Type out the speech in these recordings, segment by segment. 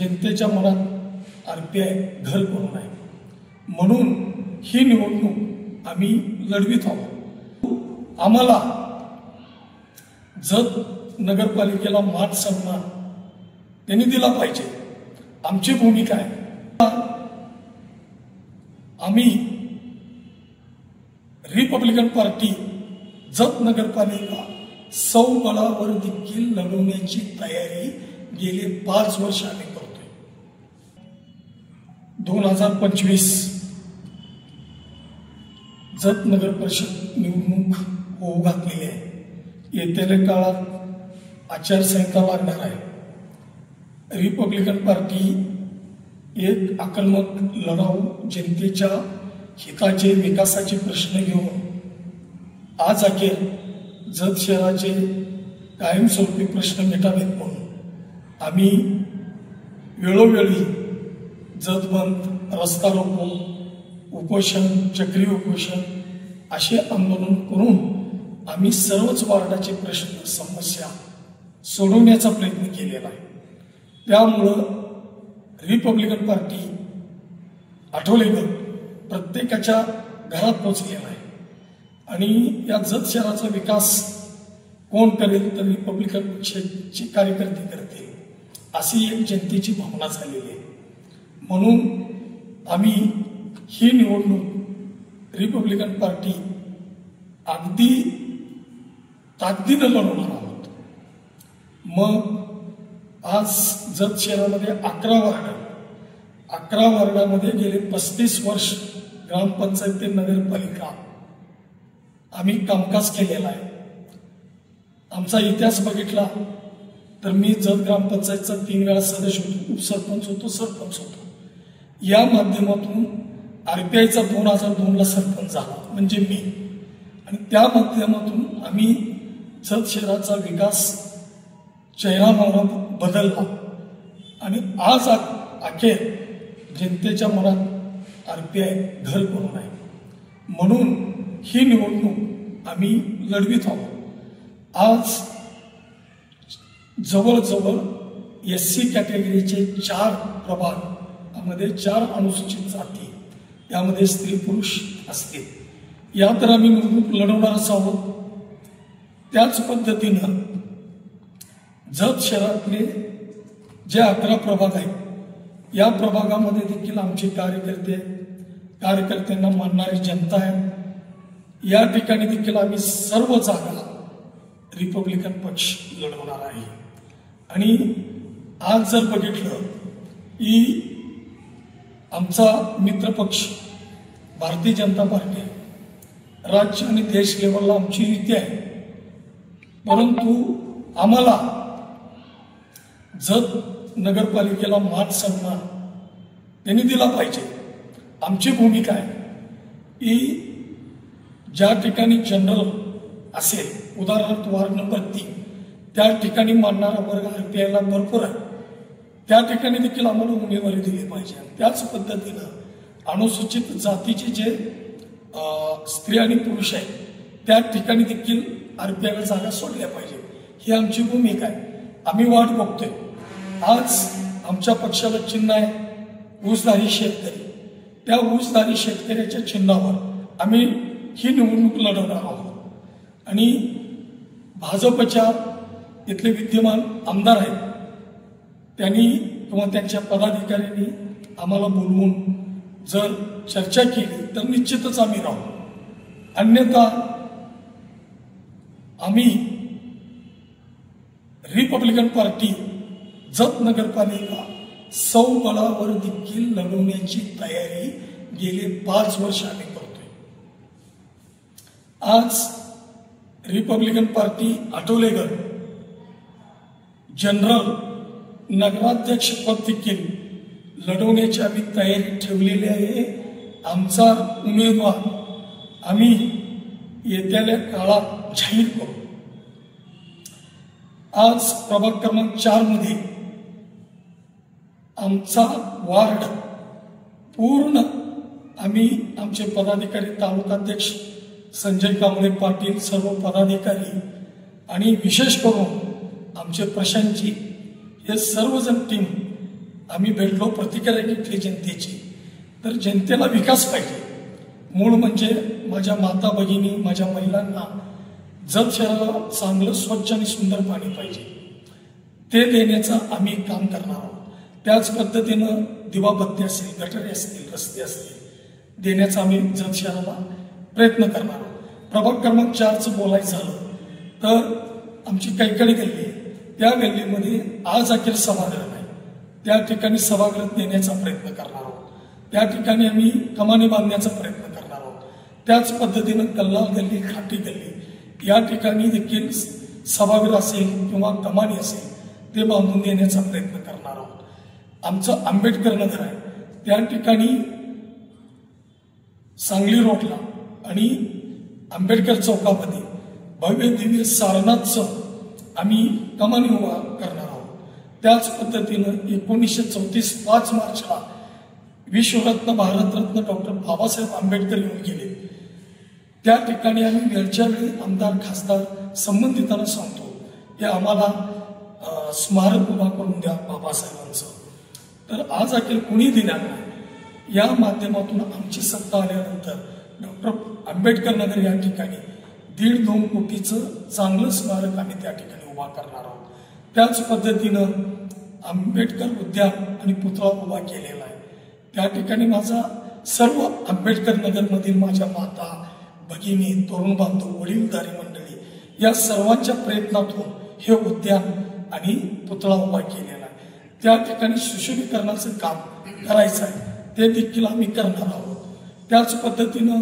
जनतेच्या मनात आरपीआय घर करून आहे, म्हणून ही निवडणूक आम्ही लढवित आहोत। आम्हाला जत नगरपालिकेला मान सन्मान त्यांनी दिला पाहिजे, आमची भूमिका आहे। आम्ही रिपब्लिकन पार्टी जत नगरपालिका सौबळावर देखील लढवण्याची तयारी गेले 5 वर्ष आम्ही करतोय। 2025 जत नगर परिषद निवडणूक होऊ घातलेली आहे। येत्या काळात आचारसंहिता लागणार आहे। रिपब्लिकन पार्टी एक आक्रमक लढाऊ जनतेच्या हिताचे विकासाचे प्रश्न घेऊन आज अखेर जत शहराचे कायमस्वरूपी प्रश्न मिटावेत म्हणून आम्ही वेळोवेळी जत बंद, रस्ता रोको, उपोषण, चक्री उपोषण असे आंदोलन करून आम्ही सर्वच वार्डाचे प्रश्न समस्या सोडवण्याचा प्रयत्न केलेला आहे। त्यामुळं रिपब्लिकन पार्टी आठवलेकर प्रत्येकाच्या घरात पोहोचलेला आहे आणि या जत शहराचा विकास कोण करेल तर रिपब्लिकन पक्षाचे कार्यकर्ते करतील अशी एक जनतेची भावना झालेली आहे। म्हणून आम्ही ही निवडणूक रिपब्लिकन पार्टी अगदी ताकदीनं लढवणार आहोत। मग आज जत शहरामध्ये 11 वार्डामध्ये गेले 35 वर्ष ग्रामपंचायत ते नगरपालिका आम्ही कामकाज केलेलं आहे। आमचा इतिहास बघितला तर मी जत ग्रामपंचायतचा 3 वेळा सदस्य होतो, उपसरपंच होतो, सरपंच होतो। या माध्यमातून आरपीआयचा 2002ला सरपंच झाला म्हणजे मी, आणि त्या माध्यमातून आम्ही जत शहराचा विकास चेहरामोहरा बदलला आणि आज अखेर जनतेच्या मनात आरपीआय घर करून आहे, म्हणून ही निवडणूक आम्ही लढवित आहोत। आज जवळजवळ SC कॅटेगरीचे 4 प्रभागामध्ये 4 अनुसूचित जाती, यामध्ये स्त्री पुरुष असतील, या तर आम्ही निवडणूक लढवणारच आहोत। त्याच पद्धतीनं जत शहरातले जे 11 प्रभाग आहेत या प्रभागामध्ये देखील आमचे कार्यकर्त्यांना मानणारी जनता आहे। या ठिकाणी देखील आम्ही सर्व जागा रिपब्लिकन पक्ष लढवणार आहे। आणि आज जर बघितलं की आमचा मित्रपक्ष भारतीय जनता पार्टी राज्य आणि देश लेवलला आमची युती आहे, परंतु आम्हाला जत नगरपालिकेला मान सन्मान त्यांनी दिला पाहिजे, आमची भूमिका आहे। की ज्या ठिकाणी जनरल असेल, उदाहरणार्थ वार्ड नंबर 3, त्या ठिकाणी मानणारा वर्ग आरपीआयला भरपूर आहे, त्या ठिकाणी देखील आम्हाला उमेदवारी दिली पाहिजे। त्याच पद्धतीनं अनुसूचित जातीचे जे स्त्री आणि पुरुष आहेत त्या ठिकाणी देखील आरपीआयला जागा सोडल्या पाहिजे, ही आमची भूमिका आहे। आम्ही वाट बघतोय। आज आमच्या पक्षाला चिन्ह आहे ऊसधारी शेतकरी, त्या ऊसधारी शेतकऱ्याच्या चिन्हावर आम्ही ही निवडणूक लढवणार आहोत। आणि भाजपच्या इथले विद्यमान आमदार आहेत, त्यांनी किंवा त्यांच्या पदाधिकाऱ्यांनी आम्हाला बोलवून जर चर्चा केली तर निश्चितच आम्ही राहू, अन्यथा आम्ही रिपब्लिकन पार्टी जत नगरपालिका सौबळावर देखील लढवण्याची तयारी गेले 5 वर्ष आम्ही करतोय। आज रिपब्लिकन पार्टी आठवलेकर जनरल नगराध्यक्ष पद देखील लढवण्याची आम्ही तयारी ठेवलेली आहे। आमचा उमेदवार आम्ही येत्या काळात जाहीर करू। आज प्रभाग क्रमांक 4 मध्ये आमचा वार्ड पूर्ण आम्ही आमचे पदाधिकारी, तालुकाध्यक्ष संजय कांबळे पाटील, सर्व पदाधिकारी आणि विशेष करून आमचे प्रशांतजी, हे सर्वजण टीम आम्ही भेटलो, प्रतिक्रिया घेतली जनतेची. तर जनतेला विकास पाहिजे. मूळ म्हणजे माझ्या माता भगिनी, माझ्या महिलांना जत शहराला चांगलं स्वच्छ आणि सुंदर पाणी पाहिजे, ते देण्याचं आम्ही काम करणार आहोत. त्याच पद्धतीनं दिवाबत्ती असेल, गटारे असतील, रस्ते असतील देण्याचा आम्ही जत शहराला प्रयत्न करणार आहोत. प्रभाग क्रमांक 4चं बोलायचं झालं तर आमची कैकडी गल्ली आहे. त्या गल्लीमध्ये आज अखेर सभागृह नाही. त्या ठिकाणी सभागृह देण्याचा प्रयत्न करणार आहोत. त्या ठिकाणी आम्ही कमानी बांधण्याचा प्रयत्न करणार आहोत. त्याच पद्धतीनं कल्लाल गल्ली, खाटी गल्ली या ठिकाणी देखील सभागृह असेल किंवा कमानी असेल ते बांधून देण्याचा प्रयत्न करणार आहोत. आमचं आंबेडकर नगर आहे, त्या ठिकाणी सांगली रोडला आणि आंबेडकर चौकामध्ये भव्य दिव्य सारनाथचं आम्ही कमानी उभा करणार आहोत. त्याच पद्धतीनं 1934 5 मार्चला विश्वरत्न, भारतरत्न डॉक्टर बाबासाहेब आंबेडकर येऊन गेले. त्या ठिकाणी आम्ही वेळच्या वेळी आमदार, खासदार संबंधितांना सांगतो की आम्हाला स्मारक उभा करून द्या बाबासाहेबांचं. तर आज अखेर कुणी दिल्या नाही. या माध्यमातून आमची सत्ता आल्यानंतर डॉक्टर आंबेडकर नगर या ठिकाणी 1.5-2 कोटीचं चांगलं स्मारक आम्ही त्या ठिकाणी उभा करणार आहोत. त्याच पद्धतीनं आंबेडकर उद्यान आणि पुतळा उभा केलेला आहे. त्या ठिकाणी माझा सर्व आंबेडकर नगरमधील माझ्या माता भगिनी, तरुण बांधव, वडीलधारी मंडळी या सर्वांच्या प्रयत्नातून हे उद्यान आणि पुतळा उभा केलेला आहे. त्या ठिकाणी सुशोभीकरणाचं काम करायचं आहे, ते देखील आम्ही करणार आहोत. त्याच पद्धतीनं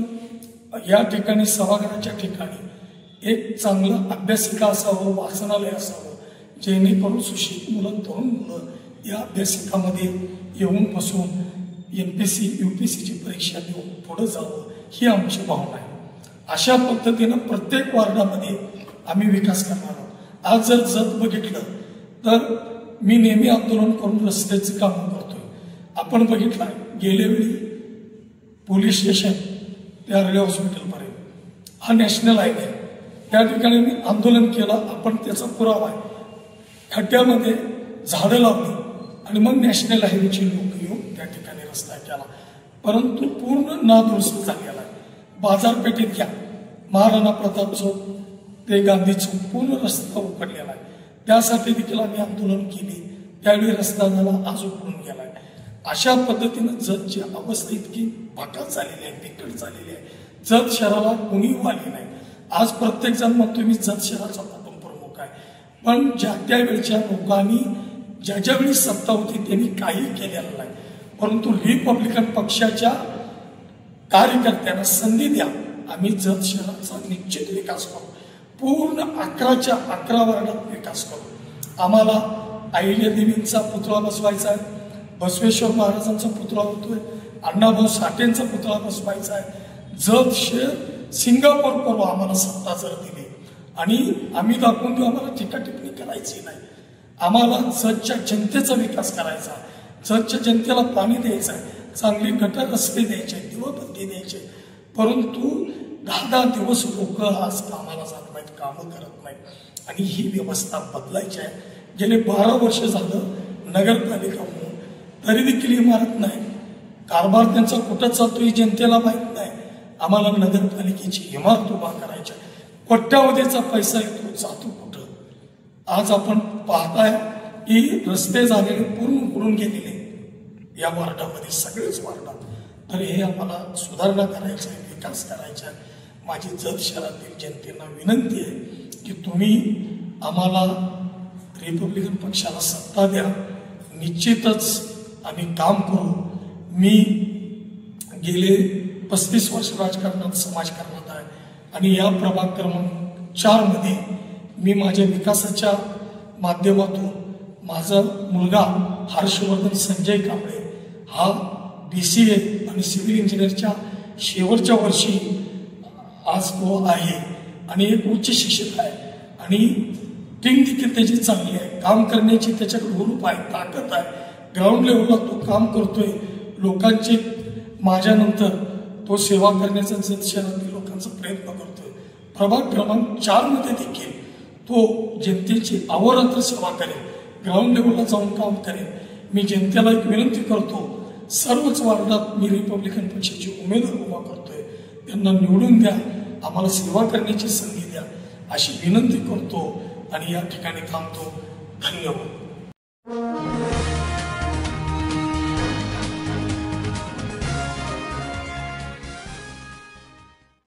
या ठिकाणी सभागृहाच्या ठिकाणी एक चांगलं अभ्यासिका असावं, वाचनालय असावं, जेणेकरून सुशिक्षित मुलं, तरुण मुलं या अभ्यासिकामध्ये येऊन बसून MPSC UPSCची परीक्षा देऊन पुढे जावं, ही आमची भावना आहे. अशा पद्धतीनं प्रत्येक वार्डामध्ये आम्ही विकास करणार आहोत. आज जर जत बघितलं तर मी नेहमी आंदोलन करून रस्त्याचं काम करतोय. आपण बघितलं गेल्या वेळी पोलीस स्टेशन ते आर्ले हॉस्पिटलपर्यंत हा नॅशनल हायवे आहे. त्या ठिकाणी मी आंदोलन केलं. आपण त्याचा पुरावा आहे. खड्ड्यामध्ये झाडं लावली आणि मग नॅशनल हायवेची लोक येऊन त्या ठिकाणी रस्ता केला, परंतु पूर्ण नादुरुस्त झालेला आहे. बाजारपेठेत घ्या, महाराणा प्रताप चौक ते गांधी चौक पूर्ण रस्ता उकडलेला आहे. त्यासाठी देखील आम्ही आंदोलन केले. त्यावेळी रस्ता झाला, आज उकडून गेलाय. अशा पद्धतीनं जतची अवस्था इतकी भाकात झालेली आहे, बिकट झालेली आहे. जत शहराला कोणी वाली नाही. आज प्रत्येक जण म्हणतो मी जत शहराचा कुटुंब प्रमुख आहे, पण ज्या त्या वेळच्या लोकांनी ज्या वेळी सत्ता होती त्यांनी काही केलेलं नाही. परंतु रिपब्लिकन पक्षाच्या कार्यकर्त्यांना संधी द्या, आम्ही जत शहराचा निश्चित विकास करू. पूर्ण 11च्या 11 वार्डात विकास करू. आम्हाला अहिल्यादेवींचा पुतळा बसवायचा आहे, बसवेश्वर महाराजांचा पुतळा होतोय, अण्णाभाऊ साठेंचा पुतळा बसवायचा आहे. जत शहर सिंगापूर करू आम्हाला सत्ता जर दिली, आणि आम्ही दाखवून देऊ आम्हाला टीकाटिप्पणी करायची नाही. आम्हाला जतच्या जनतेचा विकास करायचा, जतच्या जनतेला पाणी द्यायचं आहे, चांगली गटर रस्ते द्यायचे, दिवाबत्ती द्यायचे. परंतु 10-10 दिवस लोक आज कामाला जात नाहीत, कामं करत नाहीत, आणि ही व्यवस्था बदलायची आहे. गेले 12 वर्ष झालं नगरपालिका म्हणून, तरी देखील इमारत नाही. कारभार त्यांचा कुठं चालतो ही जनतेला माहीत नाही. आम्हाला नगरपालिकेची इमारत उभा करायची. कोट्यावधीचा पैसा येतो, जातो कुठं? आज आपण पाहताय की रस्ते झालेले पूर्ण उकडून गेलेले या वार्डामध्ये, सगळेच वार्डात. तर हे आम्हाला सुधारणा करायचं आहे, विकास करायचा आहे. माझी जत शहरातील जनतेला विनंती आहे की तुम्ही आम्हाला रिपब्लिकन पक्षाला सत्ता द्या. निश्चितच आम्ही काम करू. मी गेले 35 वर्ष राजकारणात, समाजकारणात आहे, आणि या प्रभाग क्रमांक 4 मध्ये मी माझ्या विकासाच्या माध्यमातून माझा मुलगा हर्षवर्धन संजय कांबळे हा BCA आणि सिव्हिल इंजिनिअरच्या शेवटच्या वर्षी आज तो आहे, आणि एक उच्च शिक्षक आहे, आणि टीम देखील त्याची चांगली आहे. काम करण्याची त्याच्याकडे हुरूप आहे, ताकद आहे. ग्राउंड लेवलला तो काम करतोय. लोकांची माझ्यानंतर तो सेवा करण्याचा जत शहरातील लोकांचा प्रयत्न करतोय. प्रभाग क्रमांक 4 मध्ये देखील तो जनतेची अहोरात्र सेवा करेल, ग्राउंड लेवलला जाऊन काम करेल. मी जनतेला एक विनंती करतो, सर्वच वार्डात मी रिपब्लिकन पक्षाचे उमेदवार उभा करतोय, त्यांना निवडून द्या, आम्हाला सेवा करण्याची संधी द्या अशी विनंती करतो आणि या ठिकाणी थांबतो. धन्यवाद.